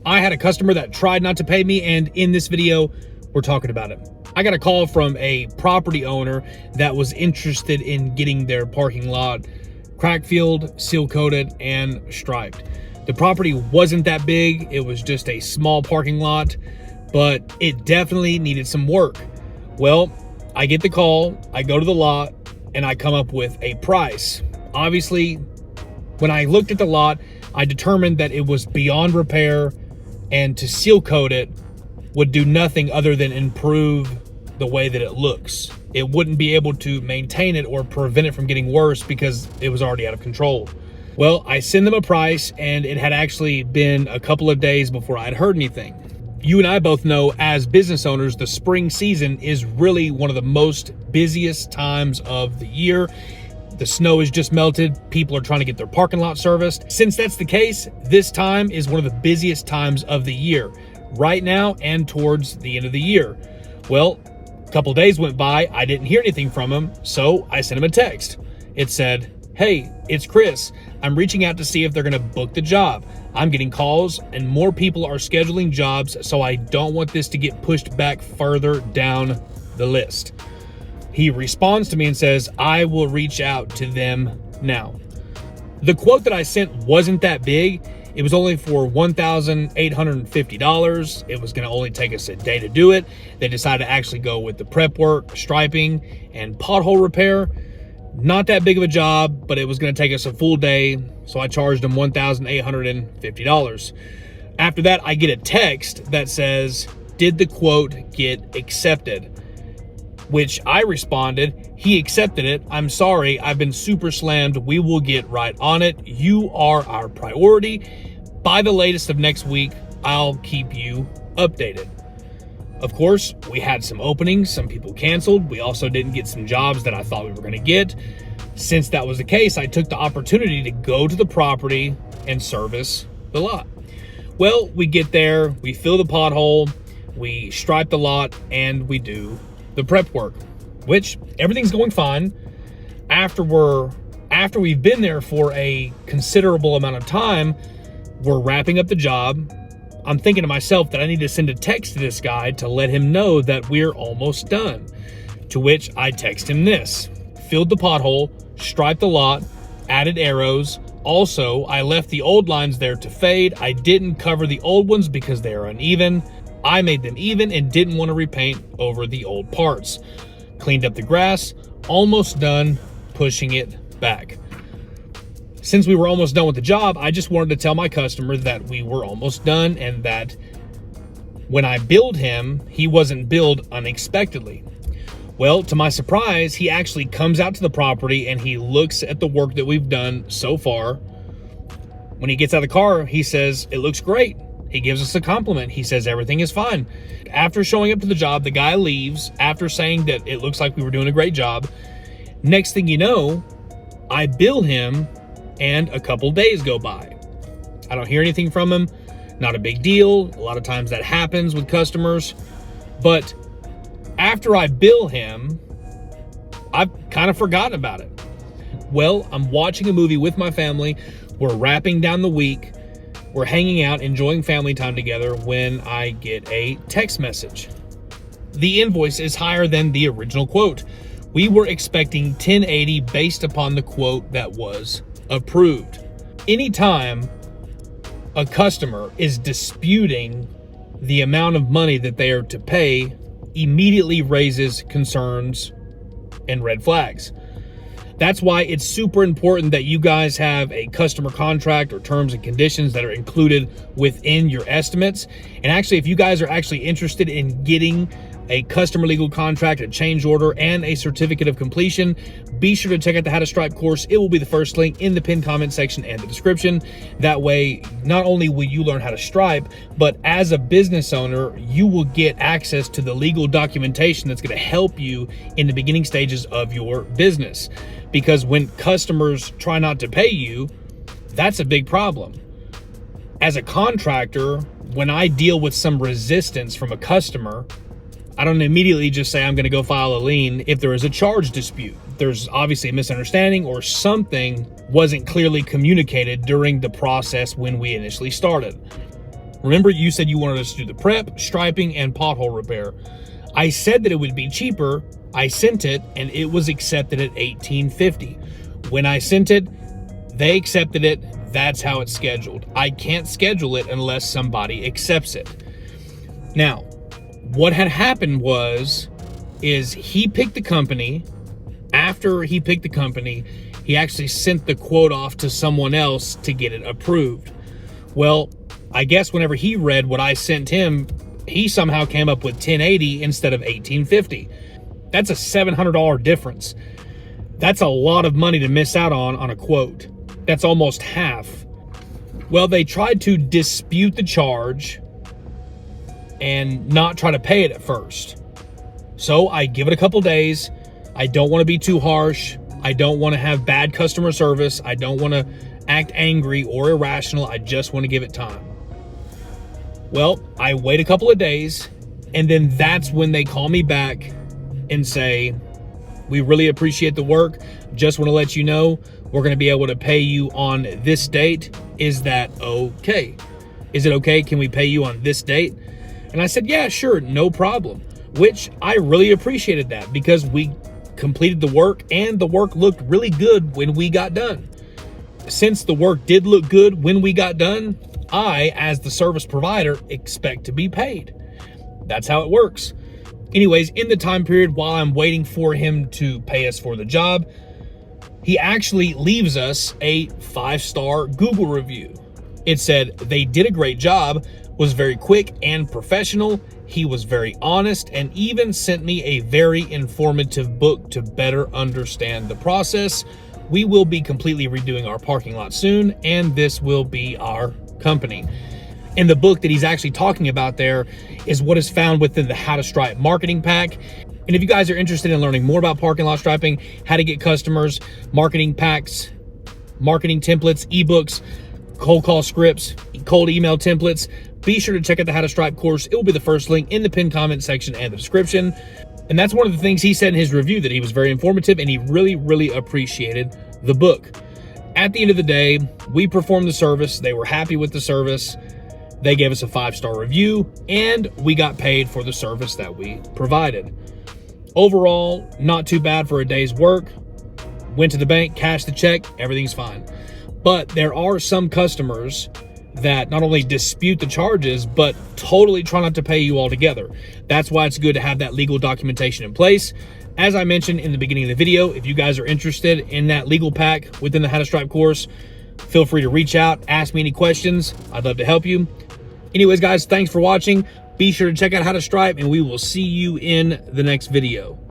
I had a customer that tried not to pay me, and in this video, we're talking about it. I got a call from a property owner that was interested in getting their parking lot crack filled, seal coated, and striped. The property wasn't that big. It was just a small parking lot, but it definitely needed some work. Well, I get the call, I go to the lot, and I come up with a price. Obviously, when I looked at the lot, I determined that it was beyond repair, and to seal coat it would do nothing other than improve the way that it looks. It wouldn't be able to maintain it or prevent it from getting worse because it was already out of control. Well, I send them a price, and it had actually been a couple of days before I'd heard anything. You and I both know, as business owners, the spring season is really one of the most busiest times of the year. The snow is just melted. People are trying to get their parking lot serviced. Since that's the case, this time is one of the busiest times of the year, right now and towards the end of the year. Well, a couple days went by, I didn't hear anything from him, so I sent him a text. It said, "Hey, it's Chris. I'm reaching out to see if they're gonna book the job. I'm getting calls and more people are scheduling jobs, so I don't want this to get pushed back further down the list." He responds to me and says, "I will reach out to them now." The quote that I sent wasn't that big. It was only for $1,850. It was going to only take us a day to do it. They decided to actually go with the prep work, striping, and pothole repair. Not that big of a job, but it was going to take us a full day, so I charged them $1,850. After that, I get a text that says, "Did the quote get accepted?" Which I responded, "He accepted it. I'm sorry, I've been super slammed. We will get right on it. You are our priority. By the latest of next week, I'll keep you updated." Of course, we had some openings, some people canceled. We also didn't get some jobs that I thought we were gonna get. Since that was the case, I took the opportunity to go to the property and service the lot. Well, we get there, we fill the pothole, we stripe the lot, and we do the prep work, which everything's going fine. After we've been there for a considerable amount of time, we're wrapping up the job. I'm thinking to myself that I need to send a text to this guy to let him know that we're almost done. To which I text him this: "Filled the pothole, striped the lot, added arrows. Also, I left the old lines there to fade. I didn't cover the old ones because they are uneven. I made them even and didn't want to repaint over the old parts. Cleaned up the grass, almost done pushing it back." Since we were almost done with the job, I just wanted to tell my customer that we were almost done and that when I billed him, he wasn't billed unexpectedly. Well, to my surprise, he actually comes out to the property and he looks at the work that we've done so far. When he gets out of the car, he says, "It looks great." He gives us a compliment. He says everything is fine. After showing up to the job, the guy leaves after saying that it looks like we were doing a great job. Next thing you know, I bill him and a couple days go by. I don't hear anything from him. Not a big deal. A lot of times that happens with customers. But after I bill him, I've kind of forgotten about it. Well, I'm watching a movie with my family. We're wrapping down the week. We're hanging out, enjoying family time together when I get a text message. The invoice is higher than the original quote. We were expecting $1,080 based upon the quote that was approved. Anytime a customer is disputing the amount of money that they are to pay, immediately raises concerns and red flags. That's why it's super important that you guys have a customer contract or terms and conditions that are included within your estimates. And actually, if you guys are actually interested in getting a customer legal contract, a change order, and a certificate of completion, be sure to check out the How to Stripe course. It will be the first link in the pinned comment section and the description. That way, not only will you learn how to stripe, but as a business owner, you will get access to the legal documentation that's going to help you in the beginning stages of your business. Because when customers try not to pay you, that's a big problem. As a contractor, when I deal with some resistance from a customer, I don't immediately just say I'm going to go file a lien if there is a charge dispute. There's obviously a misunderstanding or something wasn't clearly communicated during the process when we initially started. Remember, you said you wanted us to do the prep, striping, and pothole repair. I said that it would be cheaper. I sent it, and it was accepted at $18.50. When I sent it, they accepted it. That's how it's scheduled. I can't schedule it unless somebody accepts it. Now, what had happened is he picked the company. After he picked the company, he actually sent the quote off to someone else to get it approved. Well, I guess whenever he read what I sent him, he somehow came up with $10.80 instead of $18.50. That's a $700 difference. That's a lot of money to miss out on a quote. That's almost half. Well, they tried to dispute the charge and not try to pay it at first. So I give it a couple days. I don't want to be too harsh. I don't want to have bad customer service. I don't want to act angry or irrational. I just want to give it time. Well, I wait a couple of days, and then that's when they call me back and say, we really appreciate the work. Just want to let you know we're going to be able to pay you on this date. Is that okay? Is it okay? Can we pay you on this date? And I said, yeah, sure, no problem. Which I really appreciated that, because we completed the work and the work looked really good when we got done. Since the work did look good when we got done, I, as the service provider, expect to be paid. That's how it works. Anyways, in the time period while I'm waiting for him to pay us for the job, he actually leaves us a 5-star Google review. It said they did a great job, was very quick and professional. He was very honest, and even sent me a very informative book to better understand the process. We will be completely redoing our parking lot soon, and this will be our company. And the book that he's actually talking about there is what is found within the How to Stripe marketing pack. And if you guys are interested in learning more about parking lot striping, how to get customers, marketing packs, marketing templates, ebooks, cold call scripts, cold email templates, be sure to check out the How to Stripe course. It will be the first link in the pinned comment section and the description. And that's one of the things he said in his review, that he was very informative and he really, really appreciated the book. At the end of the day, we performed the service. They were happy with the service. They gave us a 5-star review, and we got paid for the service that we provided. Overall, not too bad for a day's work. Went to the bank, cashed the check, everything's fine. But there are some customers that not only dispute the charges, but totally try not to pay you altogether. That's why it's good to have that legal documentation in place. As I mentioned in the beginning of the video, if you guys are interested in that legal pack within the How to Stripe course, feel free to reach out, ask me any questions. I'd love to help you. Anyways, guys, thanks for watching. Be sure to check out How to Stripe, and we will see you in the next video.